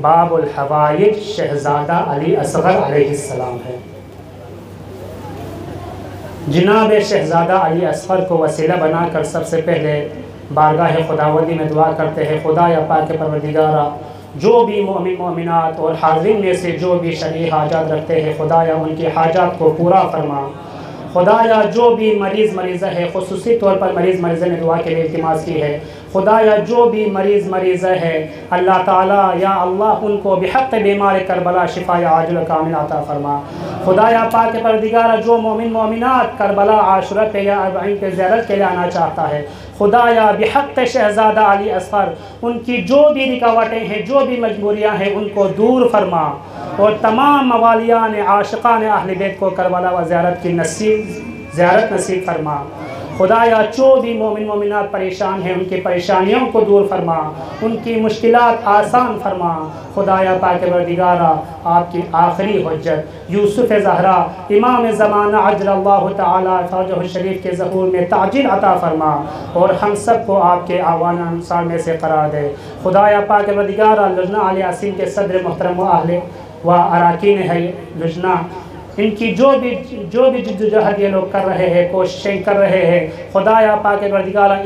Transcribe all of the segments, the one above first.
باب الحوائج شہزادہ علی اصغر علیہ السلام ہے۔ جناب شہزادہ علی اصغر کو وسیلہ بنا کر سب سے پہلے بارگاہ خداوندی میں دعا کرتے ہیں، خدا یا پاک پروردگارہ، جو بھی مومن مومنات اور حاضرین میں سے جو بھی شرعی حاجات رکھتے ہیں، خدا یا ان کی حاجات کو پورا فرما۔ خدا یا جو بھی مریض مریضہ ہے، خصوصی طور پر مریضہ نے دعا کے لیے التماس کی ہے، خدا یا جو بھی مریضہ ہے، اللہ تعالیٰ یا اللہ ان کو بحق بیمار کربلا شفا یا عاجل کامل عطا فرما۔ خدا یا پاک پروردگارہ، جو مومن مومنات کربلا عاشورہ پہ یا اربعین پہ زیارت کے لیے آنا چاہتا ہے، خدا یا بحق شہزادہ علی اصغر ان کی جو بھی رکاوٹیں ہیں، جو بھی مجبوریاں ہیں، ان کو دور فرما، اور تمام موالیان عاشقان اہل بیت کو کربلا و زیارت کی زیارت نصیب فرما۔ خدا یا جو بھی مومن مومنات پریشان ہیں، ان کی پریشانیوں کو دور فرما، ان کی مشکلات آسان فرما۔ خدا یا پاک پروردگارہ، آپ کی آخری حجت یوسف زہرا امام زمانہ عجل اللہ تعالی فرجہ الشریف کے ظہور میں تعجیل عطا فرما، اور ہم سب کو آپ کے اعوان انصار میں سے قرار دے۔ خدا یا پاک پروردگارہ، لجنہ اہل یاسین کے صدر محترم و اہل و اراکین ہے لجنہ، ان کی جو بھی جد و جہد یہ لوگ کر رہے ہیں، کوششیں کر رہے ہیں، خدا یا پاک پروردگارہ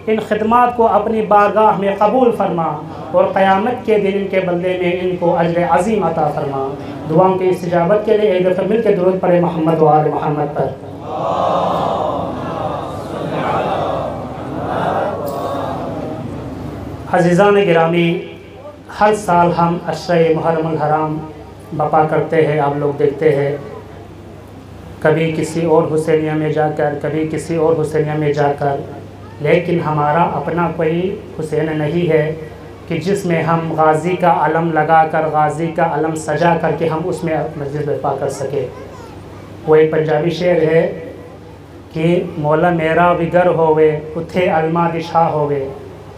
ان خدمات کو اپنی بارگاہ میں قبول فرما، اور قیامت کے دن ان کے بدلے میں ان کو اجر عظیم عطا فرما۔ دعاؤں کی استجابت کے لیے ایک دفعہ مل کے درود پڑھیں محمد و آل محمد پر۔ عزیزان گرامی، ہر سال ہم عشرہ محرم الحرام بپا کرتے ہیں، آپ لوگ دیکھتے ہیں، کبھی کسی اور حسینیہ میں جا کر، کبھی کسی اور حسینیہ میں جا کر، لیکن ہمارا اپنا کوئی حسین نہیں ہے کہ جس میں ہم غازی کا علم لگا کر، غازی کا علم سجا کر کے ہم اس میں مسجد برپا کر سکے۔ وہ ایک پنجابی شعر ہے کہ مولا میرا بھی گھر ہوئے اتھے علمہ دشا ہوئے،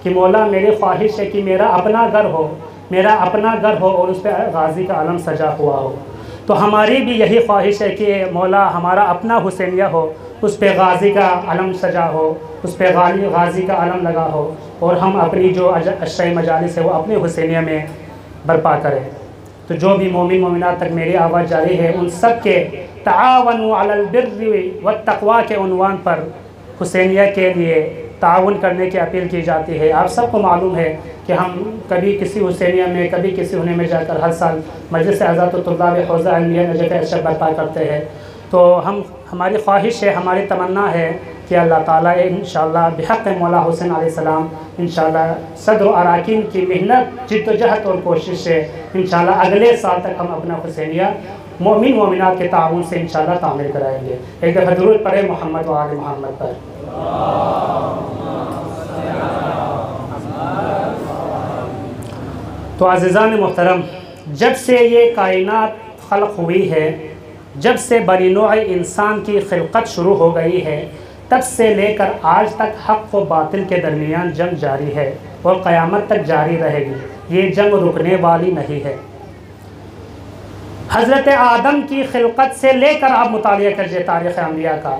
کہ مولا میری خواہش ہے کہ میرا اپنا گھر ہو اور اس پہ غازی کا علم سجا ہوا ہو۔ تو ہماری بھی یہی خواہش ہے کہ مولا ہمارا اپنا حسینیہ ہو، اس پہ غازی کا علم سجا ہو، اس پہ غازی کا علم لگا ہو، اور ہم اپنی جو عشرہ مجالس ہے وہ اپنے حسینیہ میں برپا کریں۔ تو جو بھی مومن مومنات تک میری آواز جاری ہے، ان سب کے تعاونوا علی البر والتقوی کے عنوان پر حسینیہ کے لیے تعاون کرنے کی اپیل کی جاتی ہے۔ آپ سب کو معلوم ہے کہ ہم کبھی کسی حسینیہ میں، کبھی کسی ہونے میں جا کر ہر سال مجلس اعزاز الطلاب حوزہ علمیہ نجف ارشد برپا کرتے ہیں۔ تو ہماری خواہش ہے، ہماری تمنا ہے کہ اللہ تعالیٰ انشاءاللہ بحق مولا حسین علیہ السلام انشاءاللہ صدر و اراکین کی محنت، جد و جہد اور کوشش سے انشاءاللہ اگلے سال تک ہم اپنا حسینیہ مومن مومنات کے تعاون سے انشاءاللہ تعمیر کرائیں گے۔ ایک دفعہ درود پڑھیں محمد و آل محمد پر۔ تو عزیزان محترم، جب سے یہ کائنات خلق ہوئی ہے، جب سے بنی نوع انسان کی خلقت شروع ہو گئی ہے، تب سے لے کر آج تک حق و باطل کے درمیان جنگ جاری ہے اور قیامت تک جاری رہے گی۔ یہ جنگ رکنے والی نہیں ہے۔ حضرت آدم کی خلقت سے لے کر آپ مطالعہ کیجئے تاریخ انبیاء کا،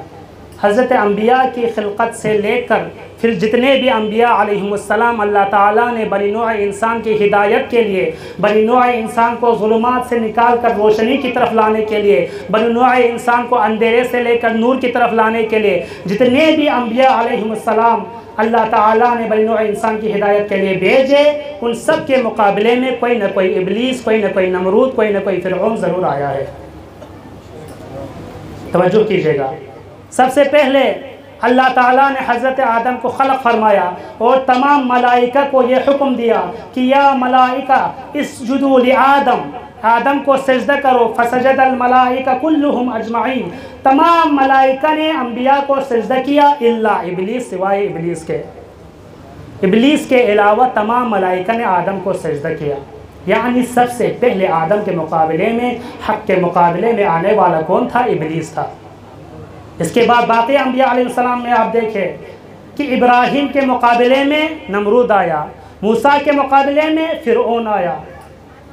حضرت انبیاء کی خلقت سے لے کر پھر جتنے بھی انبیاء علیہم السلام اللہ تعالیٰ نے بنی نوع انسان کی ہدایت کے لیے، بنی نوع انسان کو ظلمات سے نکال کر روشنی کی طرف لانے کے لیے، بنی نوع انسان کو اندھیرے سے لے کر نور کی طرف لانے کے لیے جتنے بھی انبیاء علیہم السلام اللہ تعالیٰ نے بنی نوع انسان کی ہدایت کے لیے بھیجے، ان سب کے مقابلے میں کوئی نہ کوئی ابلیس، کوئی نہ کوئی نمرود، کوئی نہ کوئی فرعون ضرور آیا ہے۔ توجہ کیجئے گا، سب سے پہلے اللہ تعالیٰ نے حضرت آدم کو خلق فرمایا اور تمام ملائکہ کو یہ حکم دیا کہ یا ملائکہ اسجدوا لآدم، آدم کو سجدہ کرو۔ فسجد الملائکہ کلہم اجمعین، تمام ملائکہ نے انبیاء کو سجدہ کیا الا ابلیس، سوائے ابلیس کے علاوہ تمام ملائکہ نے آدم کو سجدہ کیا۔ یعنی سب سے پہلے آدم کے مقابلے میں، حق کے مقابلے میں آنے والا کون تھا؟ ابلیس تھا۔ اس کے بعد باقی انبیاء علیہ السلام میں آپ دیکھیں کہ ابراہیم کے مقابلے میں نمرود آیا، موسیٰ کے مقابلے میں فرعون آیا۔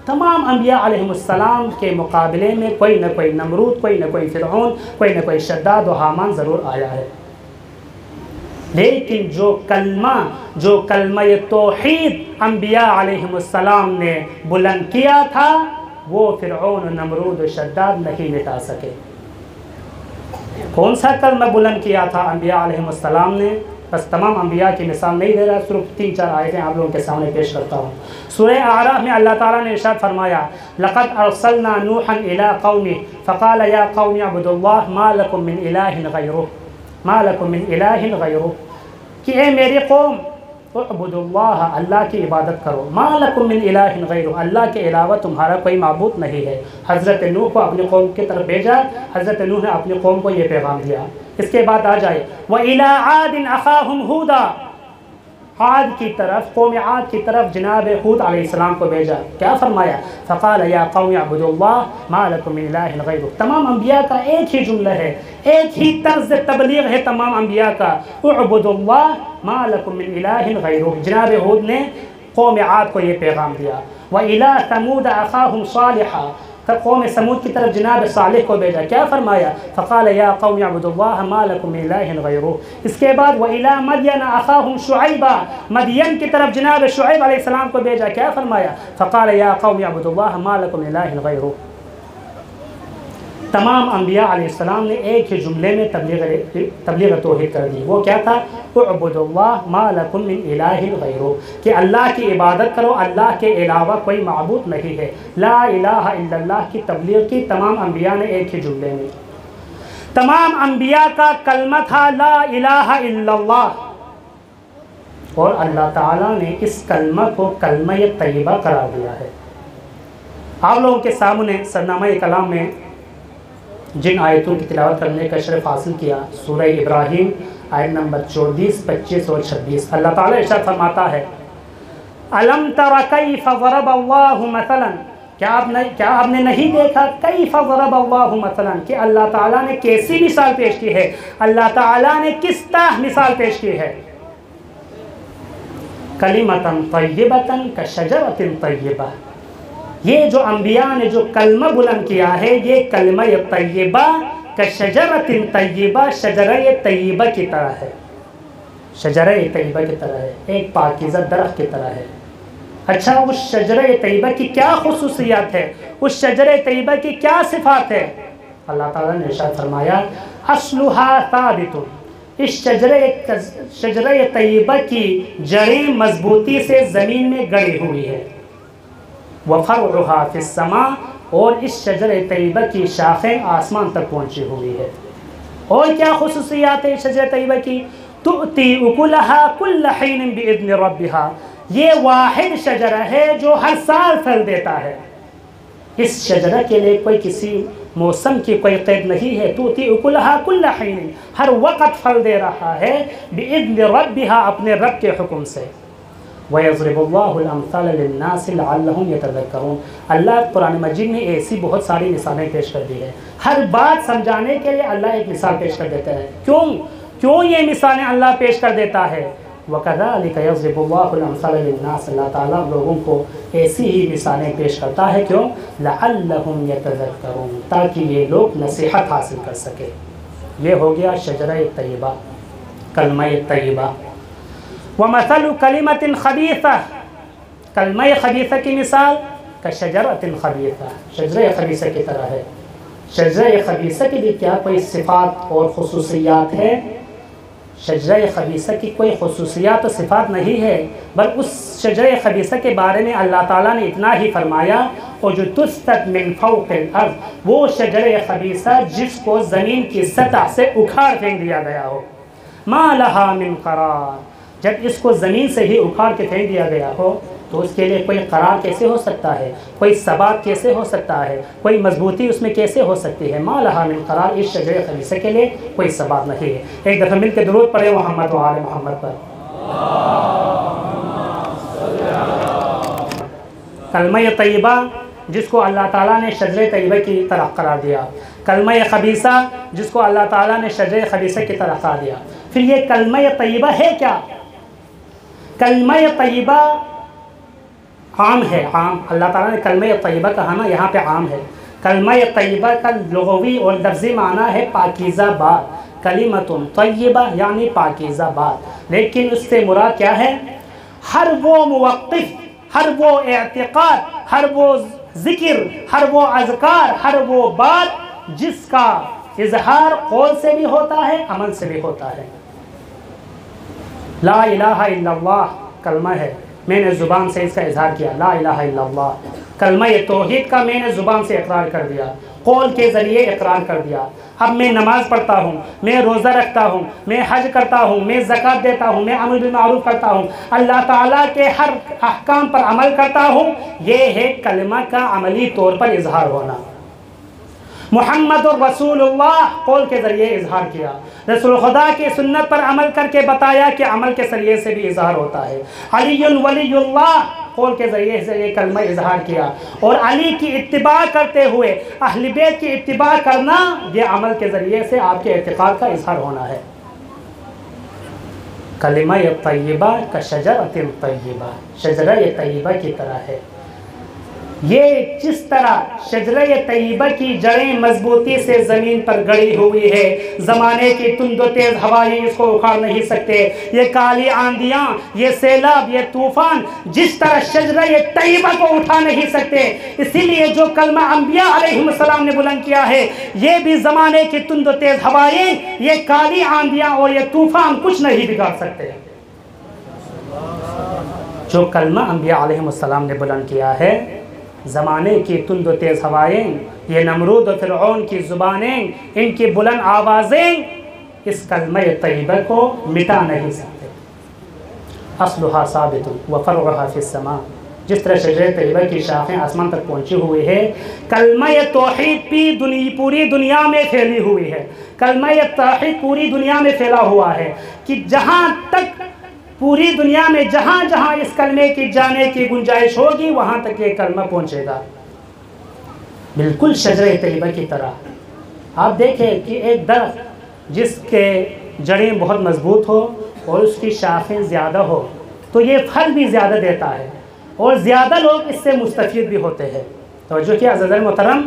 تمام انبیاء علیہ السلام کے مقابلے میں کوئی نہ کوئی نمرود، کوئی نہ کوئی فرعون، کوئی نہ کوئی شداد و حامان ضرور آیا ہے۔ لیکن جو کلمہ توحید انبیاء علیہم السلام نے بلند کیا تھا وہ فرعون، نمرود و شداد نہیں مٹا سکے۔ کون سا کلمہ بلند کیا تھا انبیاء علیہم السلام نے؟ بس تمام انبیاء کی مثال نہیں دے رہا، صرف 3-4 آیتیں آپ لوگوں کے سامنے پیش کرتا ہوں۔ سورہ اعراف میں اللہ تعالیٰ نے ارشاد فرمایا لَقَدْ أَرْسَلْنَا نُوحًا إِلَىٰ قَوْمِهِ فَقَالَ يَا قَوْمِ اعْبُدُوا اللَّهَ مَا لَكُم مِّنْ إِلَٰهٍ غَيْرُهُ کہ اے میری قوم اعبدوا اللہ، اللہ کی عبادت کرو، ما لکم من الہ غیرہ، اللہ کے علاوہ تمہارا کوئی معبود نہیں ہے۔ حضرت نوح کو اپنی قوم کی طرف بھیجا، حضرت نوح نے اپنی قوم کو یہ پیغام دیا۔ اس کے بعد آ جائے وَإِلَىٰ عَادٍ أَخَاهُمْ هُودًا، عاد کی طرف، قوم عاد کی طرف جناب ہود علیہ السلام کو بھیجا، کیا فرمایا؟ فقال یا قوم اعبدوا اللہ ما لکم من الہ غیرہ۔ تمام انبیاء کا ایک ہی جملہ ہے، ایک ہی طرز تبلیغ ہے تمام انبیاء کا، اعبدوا اللہ ما لکم من الہ غیرہ۔ جناب ہود نے قوم عاد کو یہ پیغام دیا۔ وَإِلَىٰ ثَمُودَ أَخَاهُمْ صَالِحًا، قوم سمود کی طرف جناب صالح کو بھیجا، کیا فرمایا؟ فقال یا قوم اعبدوا اللہ ما لکم من الہ غیرہ۔ اس کے بعد وَإِلَىٰ مَدْيَنَ أَخَاهُمْ شُعَيْبًا، مدین کی طرف جناب شعیب علیہ السلام کو بھیجا، کیا فرمایا؟ فقال یا قوم اعبدوا اللہ ما لکم من الہ غیرہ۔ تمام انبیاء علیہ السلام نے ایک ہی جملے میں تبلیغ توحید کر دی، وہ کیا تھا؟ اعبدوا اللہ ما لکم من الہ غیرہ، کہ اللہ کی عبادت کرو، اللہ کے علاوہ کوئی معبود نہیں ہے۔ لا الہ الا اللہ کی تبلیغ کی تمام انبیاء نے ایک ہی جملے میں۔ تمام انبیاء کا کلمہ تھا لا الہ الا اللہ، اور اللہ تعالیٰ نے اس کلمہ کو کلمہ طیبہ قرار دیا ہے۔ آپ لوگوں کے سامنے سرنامہ کلام میں جن آیتوں کی تلاوت کرنے کا شرف حاصل کیا، سورہ ابراہیم آیت نمبر 24، 25 اور 26، اللہ تعالیٰ ارشاد فرماتا ہے أَلَمْ تَرَ كَيْفَ ضَرَبَ اللَّهُ مَثَلًا، کیا آپ نے نہیں دیکھا كَيْفَ ضَرَبَ اللَّهُ مَثَلًا کہ اللہ تعالیٰ نے کیسی مثال پیش کی ہے، اللہ تعالیٰ نے کس طرح مثال پیش کی ہے؟ كَلِمَةً طَيِّبَةً كَشَجَرَةٍ طَيِّبَةٍ، یہ جو انبیاء نے جو کلمہ بلند کیا ہے، یہ کلمہ طیبہ کشجرۃ طیبہ، شجرہ طیبہ کی طرح ہے، شجرہ طیبہ کی طرح ہے، ایک پاکیزہ درخت کی طرح ہے۔ اچھا، اس شجرہ طیبہ کی کیا خصوصیات ہے، اس شجرہ طیبہ کی کیا صفات ہے؟ اللہ تعالیٰ نے ارشاد فرمایا اصلها ثابت، اس شجرہ طیبہ کی جڑیں مضبوطی سے زمین میں گڑی ہوئی ہے، وَفَرْعُهَا فِي السَّمَاءِ، اور اس شجر طیبہ کی شاخیں آسمان تک پہنچی ہوئی ہے۔ اور کیا خصوصیات ہے شجر طیبہ کی؟ تُؤْتِي أُكُلَهَا كُلَّ حِينٍ بِإِذْنِ رَبِّهَا، یہ واحد شجرہ ہے جو ہر سال پھل دیتا ہے۔ اس شجرہ کے لیے کوئی کسی موسم کی کوئی قید نہیں ہے، تُؤْتِي أُكُلَهَا كُلَّ حِينٍ، ہر وقت پھل دے رہا ہے، بِإِذْنِ رَبِّهَا، اپنے رب کے حکم سے۔ وَيَضْرِبُ اللَّهُ الْأَمْثَالَ لِلنَّاسِ لَعَلَّهُمْ يَتَذَكَّرُونَ، اللہ قرآن مجید میں ایسی بہت ساری مثالیں پیش کر دی ہے، ہر بات سمجھانے کے لیے اللہ ایک مثال پیش کر دیتا ہے۔ کیوں یہ مثالیں اللہ پیش کر دیتا ہے؟ وَكَذَلِكَ يَضْرِبُ اللَّهُ الْأَمْثَالَ لِلنَّاسِ، اللہ تعالیٰ لوگوں کو ایسی ہی مثالیں پیش کرتا ہے، کیوں؟ لَعَلَّهُمْ يَتَذَكَّرُونَ، تاکہ یہ لوگ نصیحت حاصل کر سکے۔ یہ ہو گیا شجرہ طیبہ، کلمہ طیبہ۔ وَمَثَلُ كَلِمَةٍ خَبِيثَةٍ، کلمہ خبیثہ کی مثال كَشَجَرَةٍ خَبِيثَةٍ، شجرہ خبیثہ کی طرح ہے۔ شجرہ خبیثہ کی بھی کیا کوئی صفات اور خصوصیات ہے؟ شجرہ خبیثہ کی کوئی خصوصیات و صفات نہیں ہے، بل اس شجرہ خبیثہ کے بارے میں اللہ تعالیٰ نے اتنا ہی فرمایا وَجُتُثَّتْ مِنْ فَوْقِ الْأَرْضِ، وہ شجرہ خبیثہ جس کو زمین کی سطح سے اکھاڑ پھینک دیا گیا ہو، مَا لَهَا مِنْ قَرَارٍ، جب اس کو زمین سے ہی اکھاڑ کے پھینک دیا گیا ہو تو اس کے لیے کوئی قرار کیسے ہو سکتا ہے، کوئی ثبات کیسے ہو سکتا ہے، کوئی مضبوطی اس میں کیسے ہو سکتی ہے؟ مَا لَهَا مِنْ قَرَارٍ، اس شجرہ خبیثہ کے لیے کوئی ثبات نہیں ہے۔ ایک دفعہ مل کے درود پڑھیں محمد و آل محمد پر۔ کلمہ طیبہ جس کو اللہ تعالیٰ نے شجرہ طیبہ کی طرح قرار دیا، کلمہ خبیثہ جس کو اللہ تعالیٰ نے شجرہ خبیثہ کی طرح قرار دیا۔ پھر یہ کلمہ طیبہ ہے کیا؟ کلمہ طیبہ عام ہے، عام، اللہ تعالیٰ نے کلمہ طیبہ کہا نا، یہاں پہ عام ہے۔ کلمہ طیبہ کا لغوی اور لفظی معنی ہے پاکیزہ بات، کلمۃ طیبہ یعنی پاکیزہ بات، لیکن اس سے مراد کیا ہے؟ ہر وہ موقف، ہر وہ اعتقاد، ہر وہ ذکر، ہر وہ اذکار، ہر وہ بات جس کا اظہار قول سے بھی ہوتا ہے، عمل سے بھی ہوتا ہے۔ لا الہ الا اللہ کلمہ ہے، میں نے زبان سے اس کا اظہار کیا، لا الہ الا اللہ کلمہ توحید کا میں نے زبان سے اقرار کر دیا، قول کے ذریعے اقرار کر دیا۔ اب میں نماز پڑھتا ہوں، میں روزہ رکھتا ہوں، میں حج کرتا ہوں، میں زکوٰۃ دیتا ہوں، میں امر بالمعروف کرتا ہوں، اللہ تعالیٰ کے ہر احکام پر عمل کرتا ہوں، یہ ہے کلمہ کا عملی طور پر اظہار ہونا۔ محمد الرسول اللہ قول کے ذریعے اظہار کیا، رسول خدا کی سنت پر عمل کر کے بتایا کہ عمل کے ذریعے سے بھی اظہار ہوتا ہے۔ علی ولی اللہ قول کے ذریعے سے یہ کلمہ اظہار کیا، اور علی کی اتباع کرتے ہوئے اہل بیت کی اتباع کرنا، یہ عمل کے ذریعے سے آپ کے اعتقاد کا اظہار ہونا ہے۔ کلمہ طیبہ کا شجرۃ طیبہ، شجرہ طیبہ کی طرح ہے۔ یہ جس طرح شجرہ طیبہ کی جڑیں مضبوطی سے زمین پر گڑی ہوئی ہے، زمانے کی تند و تیز ہوائیں اس کو اکھاڑ نہیں سکتے، یہ کالی آندیاں، یہ سیلاب، یہ طوفان جس طرح شجرہ طیبہ کو اٹھا نہیں سکتے، اسی لیے جو کلمہ انبیاء علیہ السلام نے بلند کیا ہے، یہ بھی زمانے کی تند و تیز ہوائیں، یہ کالی آندیاں اور یہ طوفان کچھ نہیں بگاڑ سکتے۔ جو کلمہ انبیاء علیہ السلام نے بلند کیا ہے، زمانے کی تند و تیز ہوائیں، یہ نمرود و فرعون کی زبانیں، ان کی بلند آوازیں اس کلمہ طیبہ کو مٹا نہیں سکتے۔ اصلها ثابت وفرعها فی السماء، جس طرح شجرہ طیبہ کی شاخیں آسمان تک پہنچی ہوئی ہے، کلمہ توحید بھی پوری دنیا میں پھیلی ہوئی ہے۔ کلمہ توحید پوری دنیا میں پھیلا ہوا ہے کہ جہاں تک پوری دنیا میں جہاں جہاں اس کلمے کی جانے کی گنجائش ہوگی، وہاں تک یہ کلمہ پہنچے گا، بالکل شجرہ طیبہ کی طرح۔ آپ دیکھیں کہ ایک درخت جس کے جڑیں بہت مضبوط ہو اور اس کی شاخیں زیادہ ہو تو یہ پھل بھی زیادہ دیتا ہے، اور زیادہ لوگ اس سے مستفید بھی ہوتے ہیں۔ توجہ کیا عزیزان محترم،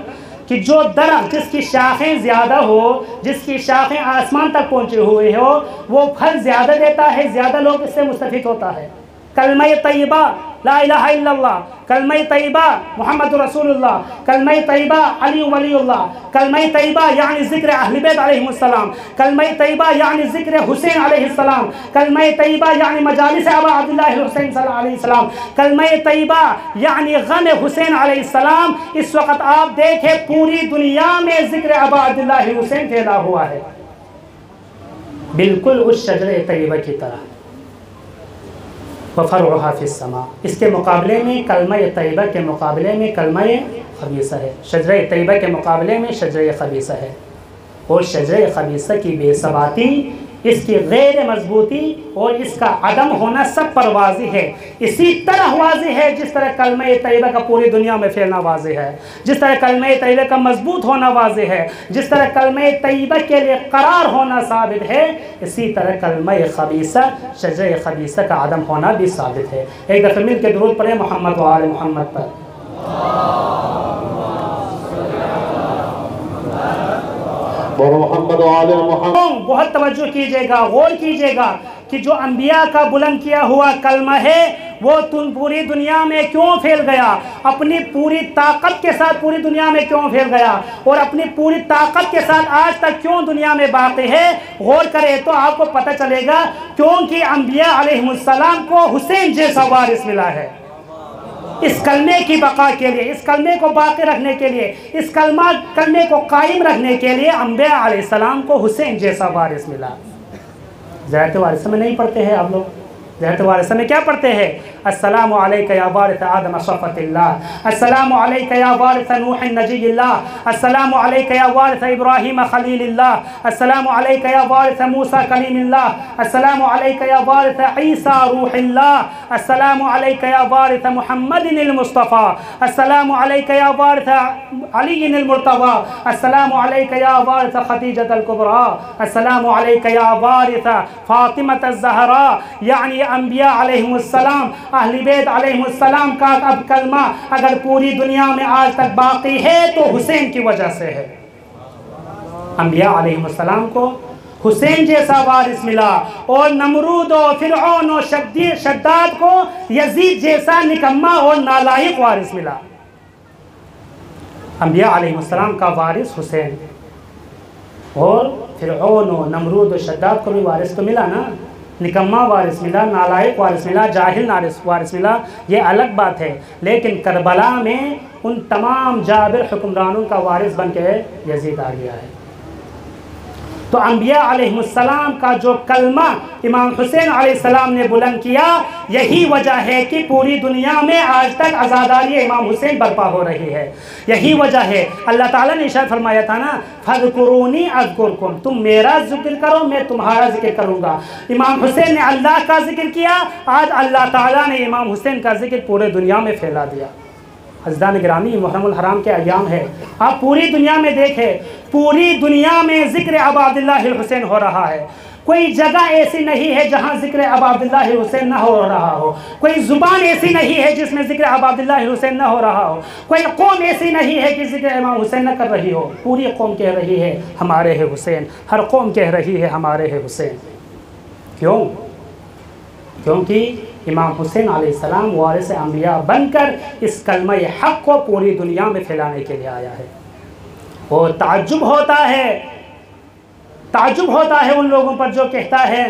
کہ جو درخت جس کی شاخیں زیادہ ہو، جس کی شاخیں آسمان تک پہنچی ہوئی ہو، وہ پھل زیادہ دیتا ہے، زیادہ لوگ اس سے مستفید ہوتا ہے۔ کلمہ طیبہ لا الہ الا اللہ، کلمہ طیبہ محمد رسول اللہ، کلمہ طیبہ علی ولی اللہ، کلمہ طیبہ یعنی ذکر اہل بیت علیہ السلام، کلمہ طیبہ یعنی ذکر حسین علیہ السلام، کلمہ طیبہ یعنی مجالس ابا عبداللہ الحسین صلی اللہ علیہ وسلم، کلمہ طیبہ یعنی غم حسین علیہ السلام۔ اس وقت آپ دیکھیں پوری دنیا میں ذکر ابا عبداللہ حسین پھیلا ہوا ہے، بالکل اس شجرہ طیبہ کی طرح۔ وفرعها فی السماء، اس کے مقابلے میں کلمہ طیبہ کے مقابلے میں کلمہ خبیثہ ہے، شجرہ طیبہ کے مقابلے میں شجرہ خبیثہ ہے، اور شجرہ خبیثہ کی بے ثباتی، اس کی غیر مضبوطی اور اس کا عدم ہونا سب پر واضح ہے۔ اسی طرح واضح ہے جس طرح کلمہ طیبہ کا پوری دنیا میں پھیلنا واضح ہے، جس طرح کلمہ طیبہ کا مضبوط ہونا واضح ہے، جس طرح کلمہ طیبہ کے لیے قرار ہونا ثابت ہے، اسی طرح کلمہ خبیثہ، شجرہ خبیثہ کا عدم ہونا بھی ثابت ہے۔ ایک دفعہ مل کے درود پڑھیں محمد و آل محمد پر۔ محمد و آل محمد۔ بہت توجہ کیجئے گا، غور کیجئے گا کہ جو انبیاء کا بلند کیا ہوا کلمہ ہے وہ پوری دنیا میں کیوں پھیل گیا، اپنی پوری طاقت کے ساتھ پوری دنیا میں کیوں پھیل گیا، اور اپنی پوری طاقت کے ساتھ آج تک کیوں دنیا میں باقی ہے۔ غور کرے تو آپ کو پتہ چلے گا، کیونکہ انبیاء علیہ السلام کو حسین جیسا وارث ملا ہے۔ اس کلمے کی بقا کے لیے، اس کلمے کو باقی رکھنے کے لیے، اس کلمے کو قائم رکھنے کے لیے انبیاء علیہ السلام کو حسین جیسا وارث ملا۔ زیارت وارثہ میں نہیں پڑھتے ہیں آپ لوگ؟ زیارت وارثہ میں کیا پڑھتے ہیں؟ السلام علیک یا وارث آدم صفوت اللہ، السلام علیک یا وارث نوح نجی اللہ، السلام علیک یا وارث ابراہیم خلیل اللہ، السلام علیک یا وارث موسیٰ کلیم اللہ، السلام علیک یا وارث عیسیٰ روح اللہ، السلام علیک یا وارث محمد المصطفیٰ، السلام علیک یا وارث علی المرتضیٰ، السلام علیک یا وارث خدیجہ الکبریٰ، السلام علیک یا وارث فاطمہ الزہراء۔ یعنی انبیاء علیہ السلام اہل بیت علیہ السلام کا اب کلمہ اگر پوری دنیا میں آج تک باقی ہے تو حسین کی وجہ سے ہے۔ انبیاء علیہ السلام کو حسین جیسا وارث ملا، اور نمرود و فرعون و شداد کو یزید جیسا نکما اور نالائق وارث ملا۔ انبیاء علیہ السلام کا وارث حسین، اور فرعون و نمرود و شداد کو بھی وارث تو ملا نا، نکما وارث ملا، نالائق وارث ملا، جاہل وارث ملا، یہ الگ بات ہے۔ لیکن کربلا میں ان تمام جابر حکمرانوں کا وارث بن کے یزید آ گیا ہے۔ تو انبیاء علیہ السلام کا جو کلمہ امام حسین علیہ السلام نے بلند کیا، یہی وجہ ہے کہ پوری دنیا میں آج تک عزاداری امام حسین برپا ہو رہی ہے۔ یہی وجہ ہے، اللہ تعالیٰ نے ارشاد فرمایا تھا نا، فَاذْكُرُونِي أَذْكُرْكُمْ، تم میرا ذکر کرو میں تمہارا ذکر کروں گا۔ امام حسین نے اللہ کا ذکر کیا، آج اللہ تعالیٰ نے امام حسین کا ذکر پورے دنیا میں پھیلا دیا۔ عزیزان گرامی، محرم الحرام کے ایام ہے، آپ پوری دنیا میں دیکھیں، پوری دنیا میں ذکر ابا عبداللہ الحسین ہو رہا ہے۔ کوئی جگہ ایسی نہیں ہے جہاں ذکر ابا عبداللہ الحسین نہ ہو رہا ہو، کوئی زبان ایسی نہیں ہے جس میں ذکر ابا عبداللہ الحسین نہ ہو رہا ہو، کوئی قوم ایسی نہیں ہے کہ ذکر امام حسین نہ کر رہی ہو۔ پوری قوم کہہ رہی ہے ہمارے ہے حسین، ہر قوم کہہ رہی ہے ہمارے ہے حسین۔ کیوں؟ کیونکہ امام حسین علیہ السلام وارث انبیاء بن کر اس کلمہ حق کو پوری دنیا میں پھیلانے کے لیے آیا ہے۔ اور تعجب ہوتا ہے ان لوگوں پر جو کہتا ہے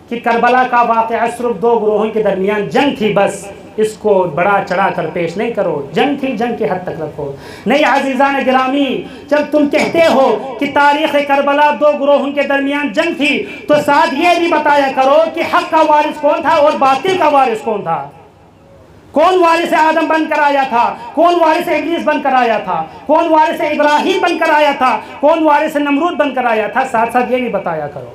کہ کربلا کا واقعہ صرف دو گروہوں کے درمیان جنگ تھی، بس اس کو بڑا چڑھا کر پیش نہیں کرو، جنگ تھی، جنگ کی حد تک رکھو۔ نہیں عزیزان گرامی، جب تم کہتے ہو کہ تاریخ کربلا دو گروہوں کے درمیان جنگ تھی، تو ساتھ یہ بھی بتایا کرو کہ حق کا وارث کون تھا اور باطل کا وارث کون تھا۔ کون وارث آدم بن کر آیا تھا، کون وارث ابلیس بن کر آیا تھا، کون وارث ابراہیم بن کر آیا تھا، کون وارث نمرود بن کر آیا تھا، ساتھ ساتھ یہ بھی بتایا کرو۔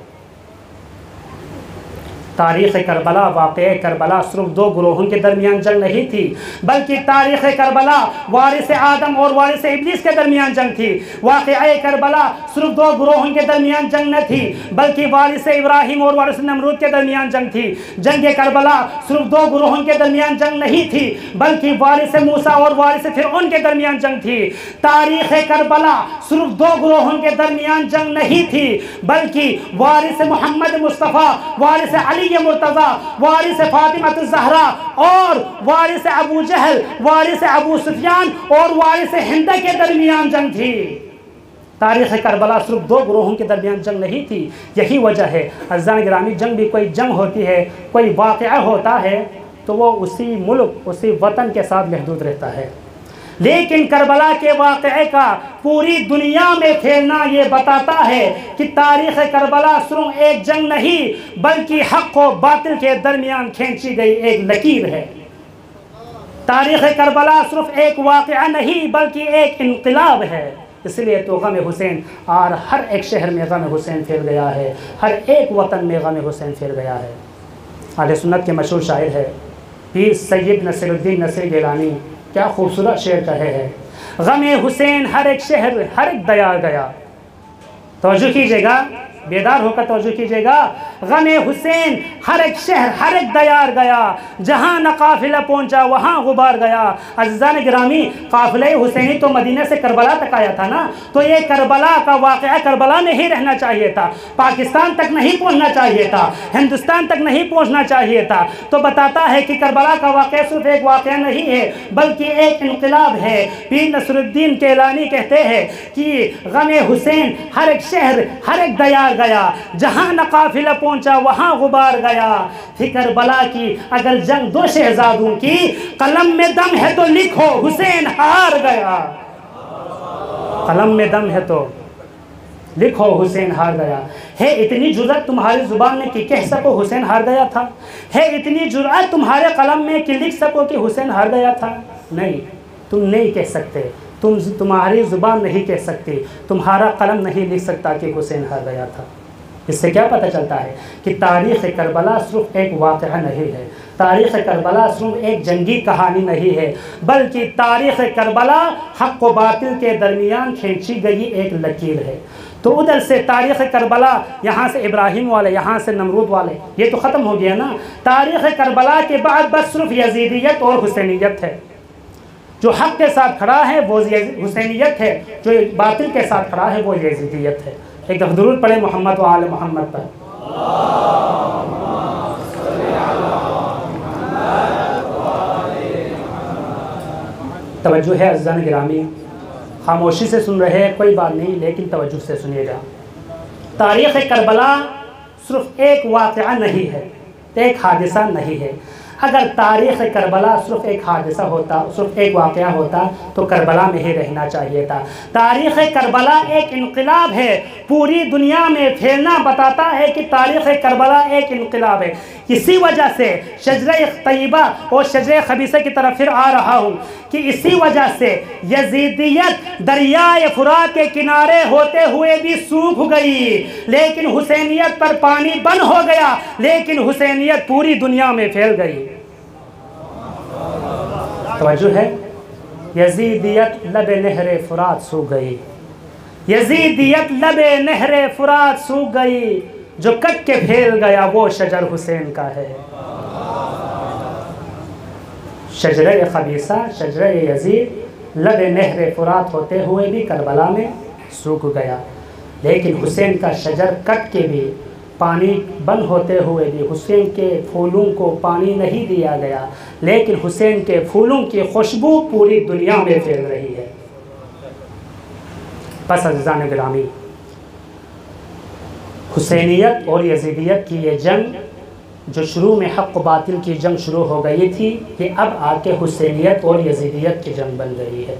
تاریخ کربلا، واقعہ کربلا صرف دو گروہوں کے درمیان جنگ نہیں تھی، بلکہ تاریخ کربلا وارث آدم اور وارث ابلیس کے درمیان جنگ تھی۔ واقعہ کربلا صرف دو گروہوں کے درمیان جنگ نہ تھی، بلکہ وارث ابراہیم اور وارث نمرود کے درمیان جنگ تھی۔ جنگ کربلا صرف دو گروہوں کے درمیان جنگ نہیں تھی، بلکہ وارث موسیٰ اور وارث فرعون کے درمیان جنگ تھی۔ تاریخ کربلا صرف دو گروہوں کے درمیان جنگ نہیں تھی، بلکہ وارث محمد مصطفیٰ، وارث علی مرتضیٰ، وارث فاطمہ الزہرا اور وارث ابو جہل، وارث ابو سفیان اور وارث ہند کے درمیان جنگ تھی۔ تاریخ کربلا صرف دو گروہوں کے درمیان جنگ نہیں تھی۔ یہی وجہ ہے عزیزان گرامی، جنگ بھی کوئی جنگ ہوتی ہے، کوئی واقعہ ہوتا ہے تو وہ اسی ملک، اسی وطن کے ساتھ محدود رہتا ہے، لیکن کربلا کے واقعے کا پوری دنیا میں پھیلنا یہ بتاتا ہے کہ تاریخ کربلا صرف ایک جنگ نہیں، بلکہ حق و باطل کے درمیان کھینچی گئی ایک لکیر ہے۔ تاریخ کربلا صرف ایک واقعہ نہیں، بلکہ ایک انقلاب ہے۔ اس لیے تو غم حسین، اور ہر ایک شہر میں غم حسین پھیل گیا ہے، ہر ایک وطن میں غم حسین پھیل گیا ہے۔ اہل سنت کے مشہور شاعر ہے پیر سید نصیر الدین نصیر گیلانی، کیا خوبصورت شعر کہے ہے، غم حسین ہر ایک شہر ہر ایک دیار گیا۔ توجہ کیجئے گا، بیدار ہو کر توجہ کیجئے گا، غم حسین ہر ایک شہر ہر ایک دیار گیا، جہاں نہ قافلہ پہنچا وہاں غبار گیا۔ عزیزان گرامی، قافلہ حسینی تو مدینہ سے کربلا تک آیا تھا نا، تو یہ کربلا کا واقعہ کربلا میں ہی رہنا چاہیے تھا، پاکستان تک نہیں پہنچنا چاہیے تھا، ہندوستان تک نہیں پہنچنا چاہیے تھا۔ تو بتاتا ہے کہ کربلا کا واقعہ صرف ایک واقعہ نہیں ہے، بلکہ ایک انقلاب ہے۔ پیر نصر الدین کیلانی کہتے ہیں کہ غم حسین ہر ایک شہر ہر ایک دیار گیا، جہاں نہ قافلہ پہنچا وہاں غبار گیا۔ تھی کربلا کی اگر جنگ دو شہزادوں کی، قلم میں دم ہے تو لکھو حسین ہار گیا۔ قلم میں دم ہے تو لکھو حسین ہار گیا۔ ہے اتنی جرأت تمہاری زبان میں کہ کہہ سکو حسین ہار گیا تھا؟ ہے اتنی جرأت تمہارے قلم میں کہ لکھ سکو کہ حسین ہار گیا تھا؟ نہیں، تم نہیں کہہ سکتے، تمہاری زبان نہیں کہہ سکتی، تمہارا قلم نہیں لکھ سکتا کہ حسین ہار گیا تھا۔ اس سے کیا پتہ چلتا ہے کہ تاریخ کربلا صرف ایک واقعہ نہیں ہے، تاریخ کربلا صرف ایک جنگی کہانی نہیں ہے، بلکہ تاریخ کربلا حق و باطل کے درمیان کھینچی گئی ایک لکیر ہے۔ تو ادھر سے تاریخ کربلا، یہاں سے ابراہیم والے، یہاں سے نمرود والے، یہ تو ختم ہو گیا نا۔ تاریخ کربلا کے بعد بس صرف یزیدیت اور حسینیت ہے۔ جو حق کے ساتھ کھڑا ہے وہ حسینیت ہے، جو باطل کے ساتھ کھڑا ہے وہ یزیدیت ہے۔ ایک دفعہ درود پڑھیں محمد و آل محمد پر۔ توجہ ہے عزیزان گرامی، خاموشی سے سن رہے ہیں کوئی بات نہیں، لیکن توجہ سے سنیے گا۔ تاریخ کربلا صرف ایک واقعہ نہیں ہے، ایک حادثہ نہیں ہے۔ اگر تاریخ کربلا صرف ایک حادثہ ہوتا، صرف ایک واقعہ ہوتا تو کربلا میں ہی رہنا چاہیے تھا۔ تاریخ کربلا ایک انقلاب ہے، پوری دنیا میں پھیلنا بتاتا ہے کہ تاریخ کربلا ایک انقلاب ہے۔ اسی وجہ سے شجرہ طیبہ اور شجرہ خبیثہ کی طرف پھر آ رہا ہوں کہ اسی وجہ سے یزیدیت دریائے فرات کے کنارے ہوتے ہوئے بھی سوکھ گئی، لیکن حسینیت پر پانی بند ہو گیا، لیکن حسینیت پوری دنیا میں پھیل گئی۔ توجہ ہے، یزیدیت لب نہر فرات سوکھ گئی، یزیدیت لب نہر فرات سوکھ گئی، جو کٹ کے پھیل گیا وہ شجر حسین کا ہے۔ شجرہ خبیثہ، شجرہ یزید لب نہر فرات ہوتے ہوئے بھی کربلا میں سوکھ گیا، لیکن حسین کا شجر کٹ کے بھی، پانی بند ہوتے ہوئے بھی حسین کے پھولوں کو پانی نہیں دیا گیا، لیکن حسین کے پھولوں کی خوشبو پوری دنیا میں پھیل رہی ہے۔ پس عزیزان گرامی، حسینیت اور یزیدیت کی یہ جنگ جو شروع میں حق و باطل کی جنگ شروع ہو گئی تھی، یہ اب آ کے حسینیت اور یزیدیت کی جنگ بن گئی ہے۔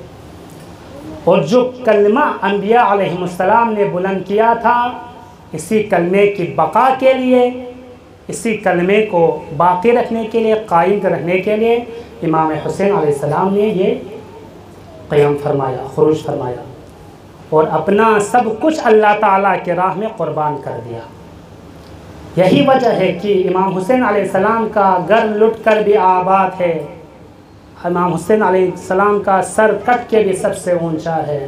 اور جو کلمہ انبیاء علیہ السلام نے بلند کیا تھا، اسی کلمے کی بقا کے لیے، اسی کلمے کو باقی رکھنے کے لیے، قائم رکھنے کے لیے امام حسین علیہ السلام نے یہ قیام فرمایا، خروج فرمایا اور اپنا سب کچھ اللہ تعالیٰ کے راہ میں قربان کر دیا۔ یہی وجہ ہے کہ امام حسین علیہ السلام کا گھر لٹ کر بھی آباد ہے، امام حسین علیہ السلام کا سر کٹ کے بھی سب سے اونچا ہے،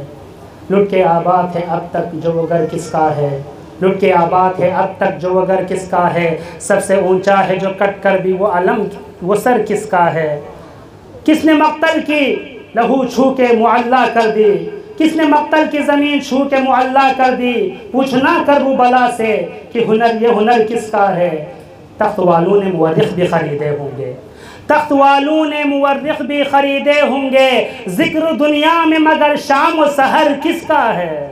لٹ کے آباد ہے اب تک جو وہ گھر کس کا ہے، لٹ کے آباد ہے اب تک جو وہ گھر کس کا ہے، سب سے اونچا ہے جو کٹ کر بھی وہ علم وہ سر کس کا ہے، کس نے مقتل کی لہو چھو کے معلّہ کر دی، کس نے مقتل کی زمین چھو کے معلّہ کر دی، پوچھنا کربلا سے کہ ہنر یہ ہنر کس کا ہے۔ تخت والوں نے مورخ بھی خریدے ہوں گے، تخت والوں نے مورخ بھی خریدے ہوں گے، ذکر دنیا میں مگر شام و سحر کس کا ہے۔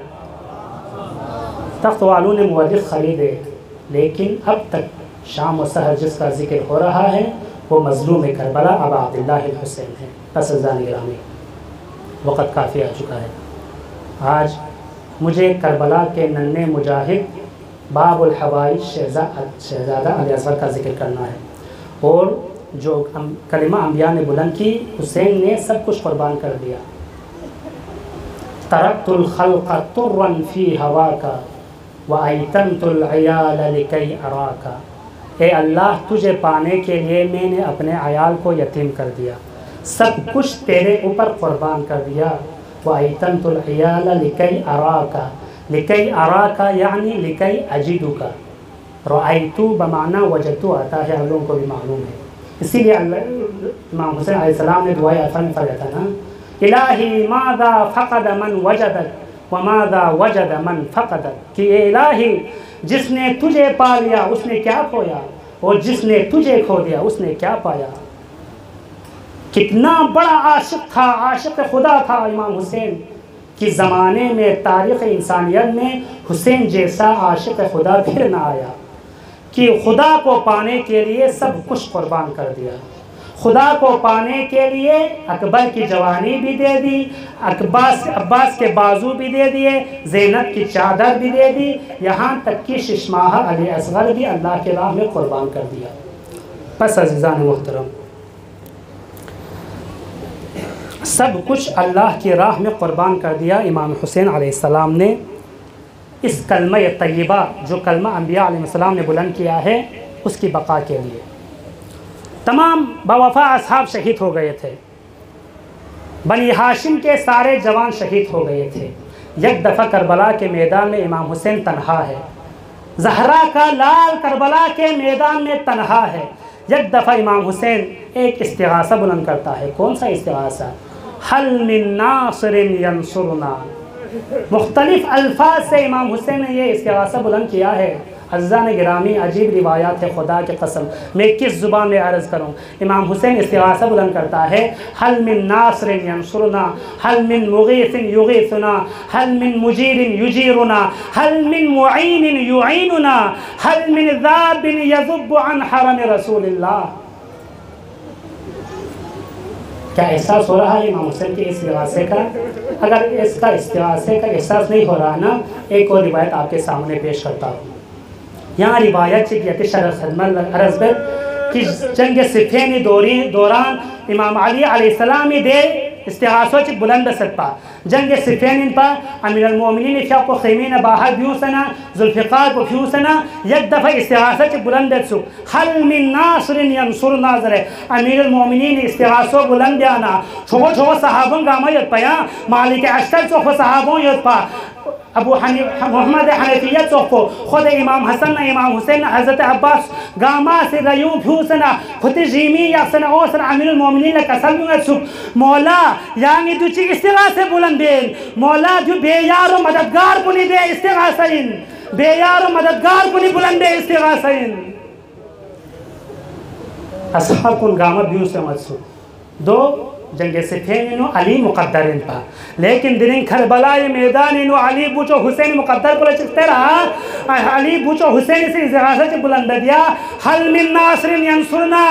تخت والوں نے مورخ خریدے، لیکن اب تک شام و سحر جس کا ذکر ہو رہا ہے وہ مظلوم کربلا ابا عبداللہ الحسین ہے۔ پس عزیزان گرامی، وقت کافی آ چکا ہے۔ آج مجھے کربلا کے ننھے مجاہد باب الحوائج شہزادہ علی اصغر کا ذکر کرنا ہے، اور جو کلمہ انبیاء نے بلند کی، حسین نے سب کچھ قربان کر دیا۔ ترکت الخلق طرا فی ہواکا وایتمت العیال لکی اراکا۔ اے اللہ، تجھے پانے کے لیے میں نے اپنے عیال کو یتیم کر دیا، سب کچھ تیرے اوپر قربان کر دیا۔ وایتمت العیال لکی اراکا، لکی اراکا یعنی لکی اجدکا، رأیتو بمعنی وجدتو آتا ہے، ہم لوگوں کو بھی معلوم ہے، اسی لیے امام حسین علیہ السلام نے دعائے عرفان فرمایا تھا نا، الہی ماذا فقد من وجدت وماذا وجد من فقدت، کہ اے الہی جس نے تجھے پا لیا اس نے کیا کھویا، اور جس نے تجھے کھو دیا اس نے کیا پایا۔ کتنا بڑا عاشق تھا، عاشق خدا تھا امام حسین، کہ زمانے میں تاریخ انسانیت میں حسین جیسا عاشق خدا پھر نہ آیا، کہ خدا کو پانے کے لیے سب کچھ قربان کر دیا۔ خدا کو پانے کے لیے اکبر کی جوانی بھی دے دی، عباس کے بازو بھی دے دیے، زینب کی چادر بھی دے دی، یہاں تک کہ ششماہ علی اصغر بھی اللہ کے راہ میں قربان کر دیا۔ پس عزیزان محترم، سب کچھ اللہ کی راہ میں قربان کر دیا امام حسین علیہ السلام نے، اس کلمہ طیبہ جو کلمہ انبیاء علیہ السلام نے بلند کیا ہے اس کی بقا کے لیے۔ تمام باوفا اصحاب شہید ہو گئے تھے، بنی ہاشم کے سارے جوان شہید ہو گئے تھے۔ یک دفعہ کربلا کے میدان میں امام حسین تنہا ہے، زہرا کا لال کربلا کے میدان میں تنہا ہے۔ یک دفعہ امام حسین ایک استغاثہ بلند کرتا ہے۔ کون سا استغاثہ؟ حل من ناصر ینصرنا۔ مختلف الفاظ سے امام حسین نے یہ استغاثہ بلند کیا ہے۔ عزیزان گرامی، عجیب روایات ہے، خدا کی قسم میں کس زبان میں عرض کروں۔ امام حسین استغاثہ بلند کرتا ہے، حل من ناصر ینصرنا، حل من مغیث یغیثنا، حل من مجیر یجیرنا، حل من معین یعیننا، حل من ذاب یذب عن حرم رسول اللہ۔ کیا احساس ہو رہا ہے امام حسین کے استغاثے کا؟ اگر اس کا استغاثے کا احساس نہیں ہو رہا نا، ایک اور روایت آپ کے سامنے پیش کرتا ہوں۔ یہاں روایت چکیت شرف خدمت عرض بر کہ جنگ صفین دوران امام علی علیہ السلام دے استغاثوں چک بلند ستا جنگ صفین پا امیر المومنین فیاق و خیمین باہر بیوسنا ذوالفقار کو بیوسنا یک دفعہ استغاثہ چک بلند سو حل من ناصر ینصر ناظر امیر المومنین استغاثوں بلند آنا چھو صحابوں گاما یت پایا مالک اشتر چوخ صحابوں یت پا ابو محمد حنفیت کو خود امام حسن امام حسین حضرت عباس گاما سے ریوں بھوسنا خود جیمی یا سنا اوسنا امیر المومنین کا سلمون سب مولا یعنی دو چی استغاثے بلند بین مولا جو بے یار و مددگار کنی بے استغاثین بے یار و مددگار کنی بلند بے استغاثین اصحاب کن گاما بیوسنا مدسو دو جنگ صفین علی مقدرین پا لیکن دنین کربلائی میدان علی بوچو حسین مقدر پلا چکتے رہا علی بوچو حسین سے استغاثہ چک بلند دیا حل من ناصر ینصرنا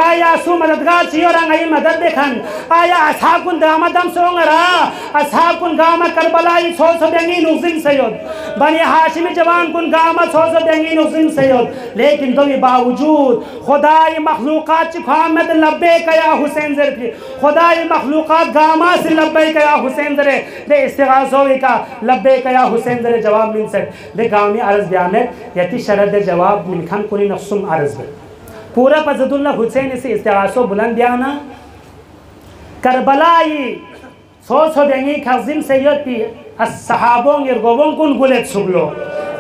آیا سو مددگار چیو رنگی مدد دیکھن آیا اصحاب کن دامدم سونگ رہا اصحاب کن گاما کربلائی سو دنگی نقزن سید بنی ہاشمی جوان کن گاما سو دنگی نقزن سید لیکن دوی باوجود خدای مخلوقات چک حامد لبیک یا حسین زرفی خدای مخلوقات گاما سے لبیک یا حسین درے دے استغاثوی کا لبیک یا حسین درے جواب من سک دے گامی عرض بیامت یتی شرد جواب من کھن کنی نفسم عرض بے پورا پزد اللہ حسین سے استغاثو بلند بیانا کربلائی سو دنگی خزم سید پی الصحابوں ارگووں کن گلت سبلو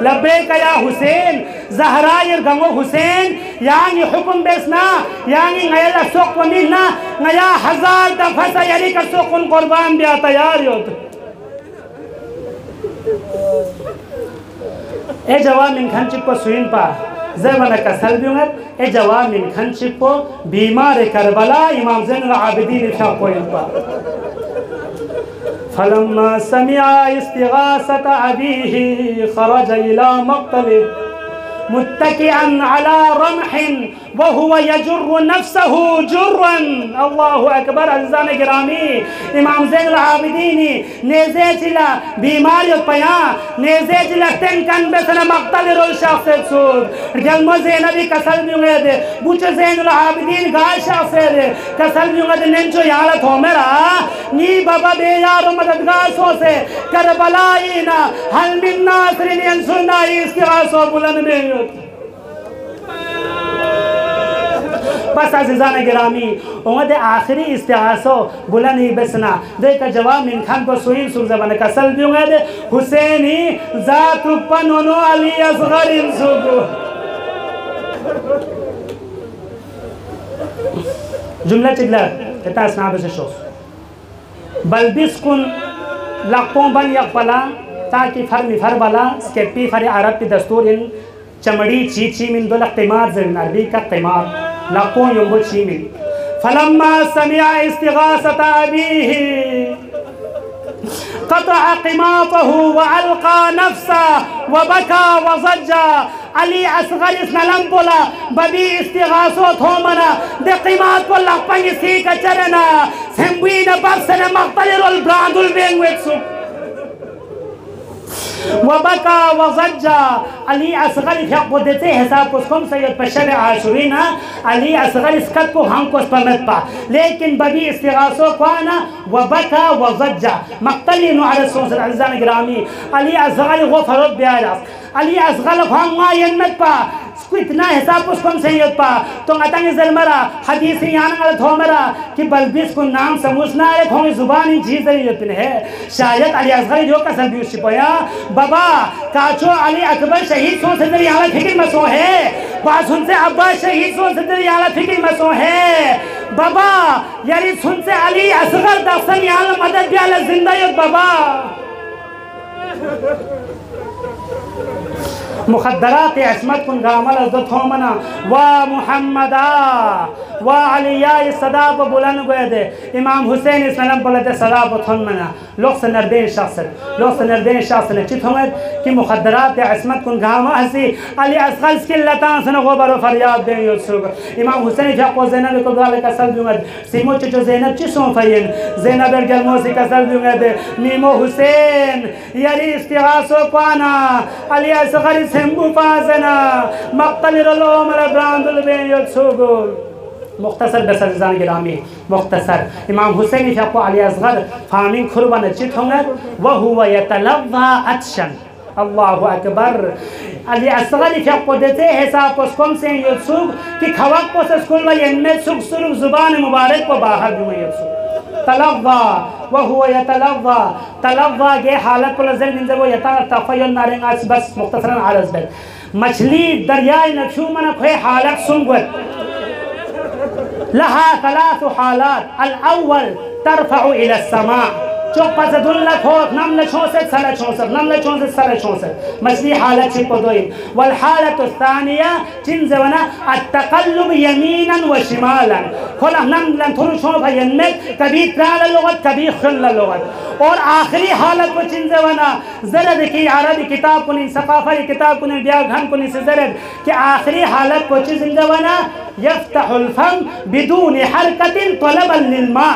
لبیک یا حسین زہرائی ارگنگو حسین یعنی حکم بیسنا یعنی غیل سوق و ملنا نیا ہزار دفعہ سیاری کر سوقن قربان بیا تیار یود اے جواب من کھن چپو سوین پا زیبانا کسل بیونگت اے جواب من کھن چپو بیمار کربلا امام زین العابدین شاقوین پا فلما سمع استغاثة أبيه خرج إلى مقتله متكئا على رمح وهو يجر نفسه جرا الله أكبر عزیزان گرامی امام زین العابدین نیزے چلا بیماری پیا نیزے چلا تنکن بسنا مقتل رول شخص سود جلمو زینبی کسل بیونگے دے بوچ زین العابدین گائے شخص دے کسل بیونگے دے ننچو یالت ہو میرا نی بابا بے یار و مددگار سو سے کربلائینا حل من ناصر ینصرنا استغاثو بلند بیوت بس عزیزان گرامی اومد آخری استغاثو بلندی بسنا دیکھا جواب من کھن کو سوئین سوک زبان کسل بیونگے دے حسینی ذات پنونو علی اصغر انسوکو جملہ چگلہ کہتا اسناب سے شوف بلبس کن لقوں بن یقبلا تاکہ فرمی فر بلا سکیپی فر عرب کی دستور ان چمڑی چیچی من دول قمار زرن عربی کا قمار لقوں یمبو چی من فلما سمع استغاثة أبيه قطع قماطه وألقى نفسه وبكى وضجع علی اصغر اس نلم بولا ببی استغاثوت ہو منا دے قیمات کو لقپنگی سیکا چرنا سمبوین برسن مقتل رول براندل بینگویت سب وبکا وضجا علی اصغر فیق دیتے حساب کو سکم سید پشر عاشورین علی اصغر اس کت کو ہم کو سپمت پا لیکن ببی استغاثو کو آنا وبکا وضجا مقتلی نوع رسول صلی اللہ علیہ وسلم گرامی علی اصغر غفرت بیارس علی اصغر خواہ ینمت پا اتنا حساب اس کم سید پا تو اتنی ظلمرا حدیثی یانگل تھومرا کہ بلبیس کو نام سموسنا ہے کھونگی زبانی چیز ہے پن ہے شاید علی اصغر جو کسل بھی اس پایا بابا کاچو علی اکبر شہید سو سے دری حالت فکر مسو ہے بات سن سے ابا شہید سو سے دری حالت فکر مسو ہے بابا یعنی سن سے علی اصغر دفن یعنی مدد بیالا زندہ یود بابا مخدرات عصمت کن گامل از دو تھومنا و محمدہ و علیہ صدا پا بلند گوئے دے امام حسین اسلام بلد صدا پا تھومنا لوگ سے نردین شخص نے چی تھومت کہ مخدرات عصمت کن گامل ہسی علی اصغر اس کی لطان سن غبر و فریاد دیں یود سوگ امام حسین جاقو زینب کو دوالی کا سل دونگد سیمو چچو زینب چی سون فین زینب الگرموسی کا سل دونگد میمو حسین یعنی استغاثو پانا علی اصغر سمبو پاسنا مقتل رلوم ربراند البین یود سوگو مختصر بسر زان گرامی مختصر امام حسین فیقو علی اصغر فامین کھربان چیت ہونگا وہو یتلوہ اتشن اللہ اکبر علی اصغر فیقو دیتے حساب اس کم سے یود سوگ کہ کھوک پوس اسکول و ینمت سوگ سرگ زبان مبارک کو باہر بھی یود سوگ تلوہ وہو یتلوہ تلوہ گے حالت کو لزر منزر وہ یتلفیل نارنگ آس بس مختصراً عرض بیت مچھلی دریائے نکشومن کھوئے حالت سنگوت لها 3 حالات الاول ترفع الى السماء چوک پس دل لکھوک نمل چونست سل چونست نمل چونست سل چونست مچھلی حالت چی پدوئی والحالت الثانیہ چنزونا التقلب یمینا و شمالا کھولا نمل تھرو چون ینمت کبھی ترال لغت کبھی خل لغت اور آخری حالت کو چنزونا زرد کی عربی کتاب کنی ثقافی کتاب کنی بیا گھن کنی سے زرد کہ آخری حالت کو چنزونا یفتح الفم بدون حرکت طلبا للماء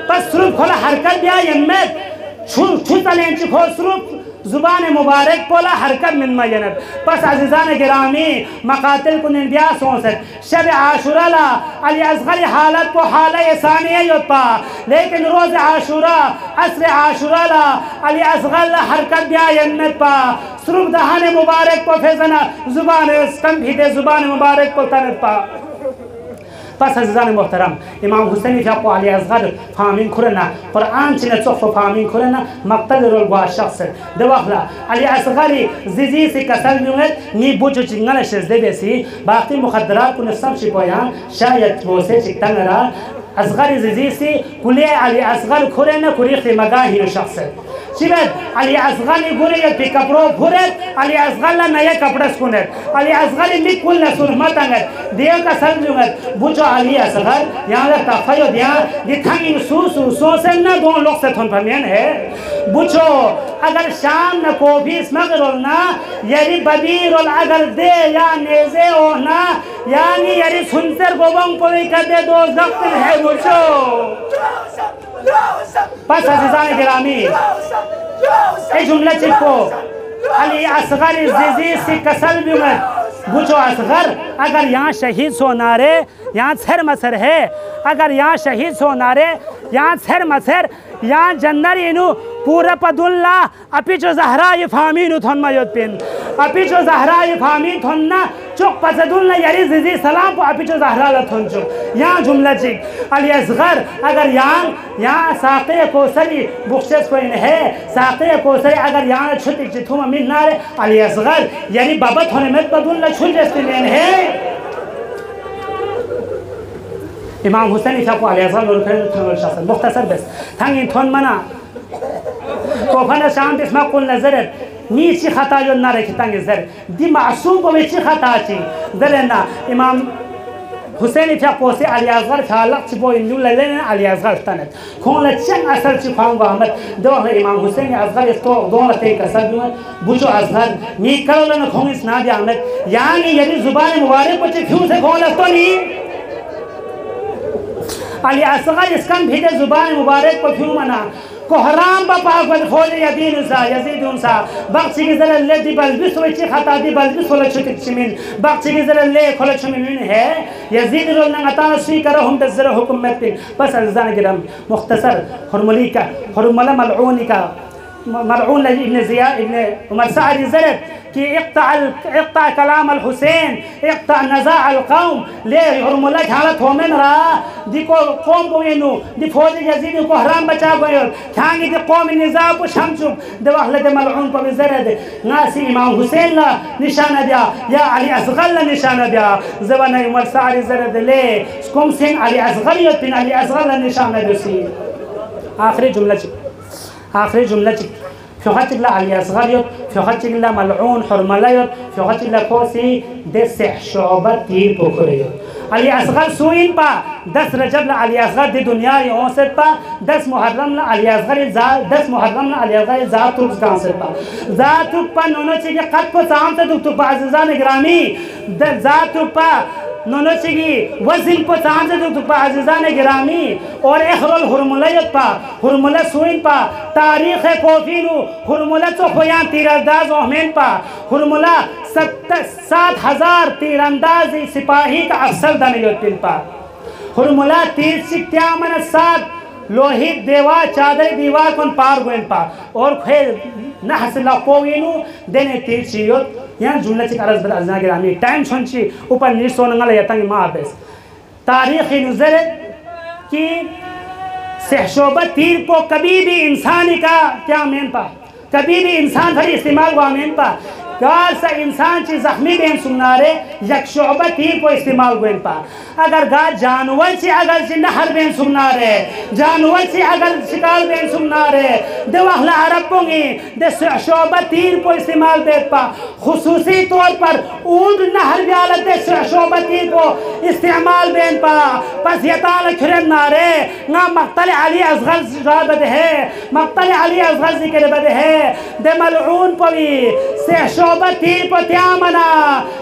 پس صرف کھولا حرکت بیا ینمت چھو تلین چی کھول صرف زبان مبارک پولا حرکت من مینت پس عزیزان گرامی مقاتل کنن بیا سونست شب عاشورہ لا علی اصغر حالت کو حالہ ثانیہ یود پا لیکن روز عاشورہ عصر عاشورہ لا علی اصغر لا حرکت بیا ینمت پا صرف دہان مبارک کو فیزنا زبان استنبھیدے زبان مبارک کو تنت پا پس عزیزان محترم امام حسینی فیقو علی اصغر فامین کرنا قرآن چنہ صحف فامین کرنا مقتل رلگوہ شخص دواخلا علی اصغری زیزی سی کسل میونت نی بوچو چنگل شزده بیسی باقی مخدرات کنه سم چی پایان شاید بوسه چکتن را اصغری زیزی سی کلی علی اصغر کرنا کریخی مگاهی شخص چی بید علی اصغری گوری پی کپرو بھورت علی اصغر نیا کپڑس کنت علی اصغری میکل نسرمت انگت دیو کا سلجونگت بوچو علی اصغر یہاں لگتا فیو دیا دی تھنگی سو سے نا دون لوگ سے تھن پھمین ہے بوچو اگر شام نا کوفیس مغرول نا یری بدیرول اگر دے یا نیزے ہونا یعنی یری سنسر گوبان کوئی کدے دو زختر ہے بوچو پس عزیزان گرامی ای جملہ چکو علی اصغر زیزی سی کسل بیمت بوچو اصغر اگر یہاں شہید سو نارے یہاں سر مسر ہے اگر یہاں شہید سو نارے یہاں سر مسر یہاں جنر اینو پورا پد اللہ اپی چو زہرائی فامینو تھن میود پین اپی چو زہرائی فامین تھننا چوک پسد اللہ یری زیزی سلام پو اپی چو زہرائی تھن چوک یہاں جملہ چک علی اصغر اگر یہاں ساقی کوسری بخشش کو ان ہے ساقی کوسری اگر یہاں چھتک چتھوم امین نارے علی اصغر یعنی بابت ہونے میں پد اللہ چھل جستی لین ہے امام حسینی فیقو علی اصغر لرکھر تھنگل شخص مختصر بس تھنگین تھن منا توفن شام بس ما قلنا زرد نیچی خطا جو نہ رکھی تنگ زرد دی معصوم کو ویچی خطا چی زرنا امام حسینی فیقو سے علی اصغر فعلق چی بو انیو للین علی اصغر تنت کھون لچن اثر چی خوانگو احمد دو امام حسینی اصغر اس تو دون رتے کا سب بیوت بوچو اصغر نی کرو لن کھون اس نادی احمد یعنی یعنی زبان مبارک کو چی کیوں سے کھون لستو نہیں علی اصغر اس کن بھیدے زبان مبارک کو کیوں منا کو حرام با پاک ود کھولے یدین سا یزید انسا بخشی کی ذرا لے دی بلبس ہوئی چی خطا دی بلبس کھولا چھتک چمین بخشی کی ذرا لے کھولا چمین ہے یزید رول نگتان سوی کرو ہم دزر حکمت پین بس عزیزان گرم مختصر حرملی کا حرمل ملعونی کا ملعون ابن زياد ابن عمر سعد زرد كي اقطع كلام الحسين، اقطع نزاع القوم. ليه هرملك حالت ہومن رہا دی کو قوم کو اینو دی فوج یزید کو حرام بچا گئے کھانگی دی قوم نزاع کو شمچ دو اہل ملعون کو زرد ناسی امام حسین لا نشانہ دیا یا علی اصغر لا نشانہ دیا زبان عمر سعد زرد لے کم سن علی اصغر یتن علی اصغر لا نشانہ دسی. آخری جملة فيوخاتك لا علي أصغر فيوخاتك لا ملعون حرمليot فيوخاتك لا كوسي دسح شعبة تير بكريot علي أصغر سوين با 10 رجب لا علي أصغر دي دنيا يونسد با 10 محرم لا علي أصغر 10 محرم لا علي أصغر زاد ترك كانسد با زاد ترك با نونو چيكي قد کو سام سے دکتو با عزیزان گرامی زاد ترك با نونو چیگی وزن پا چانزه دو پا عزیزان گرامی اور اخر الحرملیت پا حرمله سوین پا تاریخ کوفینو حرمله چو خویان تیرانداز احمین پا حرمله 7,000 تیرانداز سپاہی کا افسر دنیوت پل پا حرمله تیر سکتیا من 7 لوہی دیوار چادر دیوار کن پار گوین پا اور خیر نحس اللہ قوینو دینے تیر چیوت یہاں جملہ چک عرض بل ازنا گرامی ٹائم چھنچی اوپر نیس سوننگا لیتنگی ماں آبیس تاریخی نظرت کی سحشوبہ تیر کو کبھی بھی انسانی کا کیا مین پا کبھی بھی انسان بھری استعمال کو آمین پا گار سا انسان چی زخمی بین سننارے یک شعبہ تیر کو استعمال گوین پا اگر گار جانور چی اگر چی نحر بین سننارے جانور چی اگر شکال بین سننارے دے وحل عرب پونگی دے شعبہ تیر کو استعمال بیت پا خصوصی طور پر اونڈ نحر بیالت دے شعبہ تیر کو استعمال بین پا پس یتال کھرن نارے نا مقتل علی اصغر جابد ہے مقتل علی اصغر ذکر بد ہے دے ملعون پوی شعبہ تیر پا تیامنا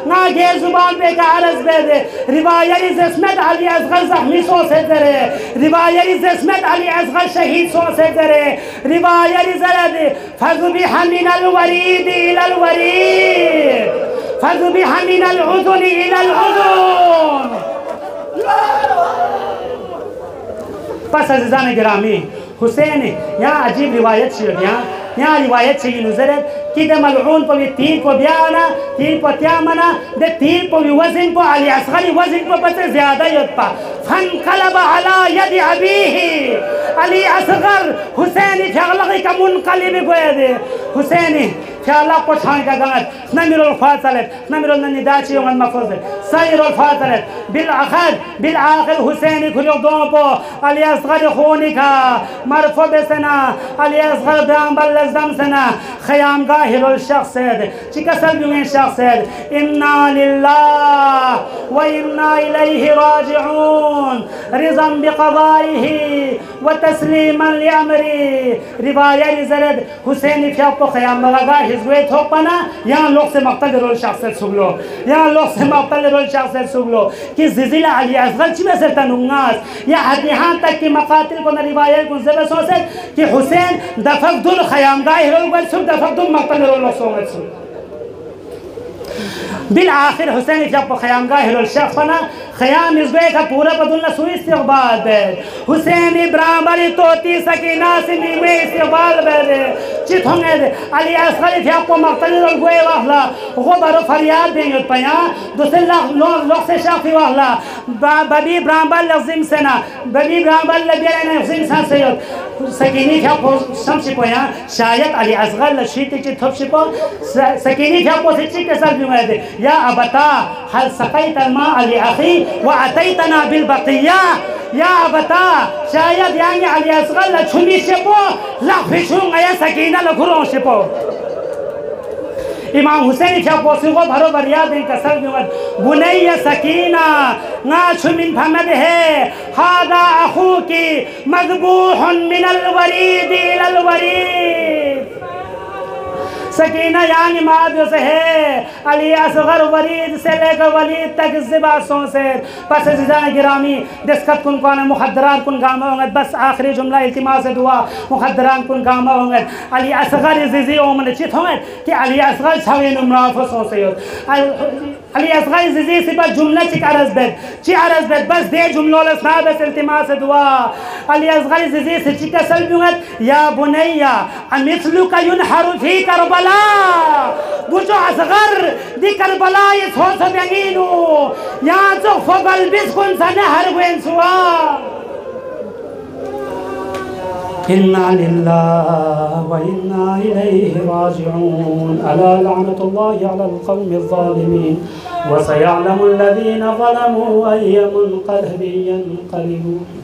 نا گیر زبان پہ کا عرض بے دے روایری زسمت علی اصغر زخمی سو سے درے روایری زسمت علی اصغر شہید سو سے درے روایری زرد فذبح من الورید الى الورید فذبح من العذن الى العذن. پس عزیزان گرامی حسین یہاں عجیب روایت شیئر یہاں روایت شیئر نظرت کہ دے ملعون پا تیر کو بیانا تیر کو تیامنا دے تیر کو وزن کو علی اصغری وزن کو پس زیادہ یود پا فانقلب علی ید ابیہی علی اصغر حسینی فیغلقی کا منقلب گویا دے حسینی فیغلق کو چھان کا گانت نمیر الفاصلت نمیر النداچی یوم المفوض سیر الفاصلت بالآخر حسینی کھلیو دون پو علی اصغر خونی کا مرفو بسنا علی اصغر دامبل لزدم سنا خیام گاہر الشخص سید چکا سلبیوین شخص سید انا للہ و انا الیہ راجعون رضا بقضائه و تسلیما لعمری. روایہ زرد حسینی فیاب کو خیام مغاگا حضوی تھوپنا یہاں لوگ سے مقتل رول شخص سید سگلو یہاں لوگ سے مقتل رول شخص سید سگلو کہ زیزیل علی اصغر چی میں سرطا نونگاز یا حدیحان تک کی مقاتل کو روایت کو زبر سو سید کہ حسین دفق دل خیام گاہ رول گل سب دفق دل مقتل رول سوگت سب بالآخر حسین جب خیام گاہ رول شخص پنا خیام ازوے کا پورا بدلنا سوئی استقبال بید حسین برامبری توتی سکینہ سمی میں استقبال بید چیت ہونگے دے علی اصغر جب کو مقتل رول گوئے واحلا غبر و فریاد دیں پیا دوسرے لوگ سے شاقی واحلا ببی برامبر لغزیم سنا ببی برامبر لبیرین لغزیم سن سید سکینی جب کو سمشی پیا شاید علی اصغر لشیتی چی تھوپ شپو سکینی جب کو سچی کے سر بیمائے دے یا ابتا حل سقیت الماء علی اخی وعطیتنا بالبقیہ یا ابتا شاید یعنی علی اصغر لچھنی شپو لغفشون یا سکینہ لگھرون شپو. امام حسین کیا پوسیغو بھرو بریاد ان کا سر بیمد بنی سکینہ ناچھ من پھمد ہے حادا اخو کی مذبوح من الورید الى الورید. سکینہ یعنی مادیو سے ہے علی اصغر ورید سے لے کر ولید تک زباسوں سے پس عزیزان گرامی دسکت کن کوانا مخدرات کن گاما ہوں گے بس آخری جملہ التماس دعا مخدرات کن گاما ہوں گے علی اصغر زیزی اومن چیت ہوں گے کہ علی اصغر چھوین منافسوں سے علی اصغر زیزی سی پر جملہ چک عرض بید چی عرض بید بس دے جملوں لسنا بس التماس دعا الأصغر زي سجيك سلبيات يا بني مثلك ينحر في كربلاء بوجو أصغر دي كربلاء يسهوس بيانينو يا زغفق البسكن سنهر وين سوا إنا لله وإنا إليه راجعون ألا لعنة الله على القوم الظالمين وسيعلم الذين ظلموا أي منقلب ينقلبون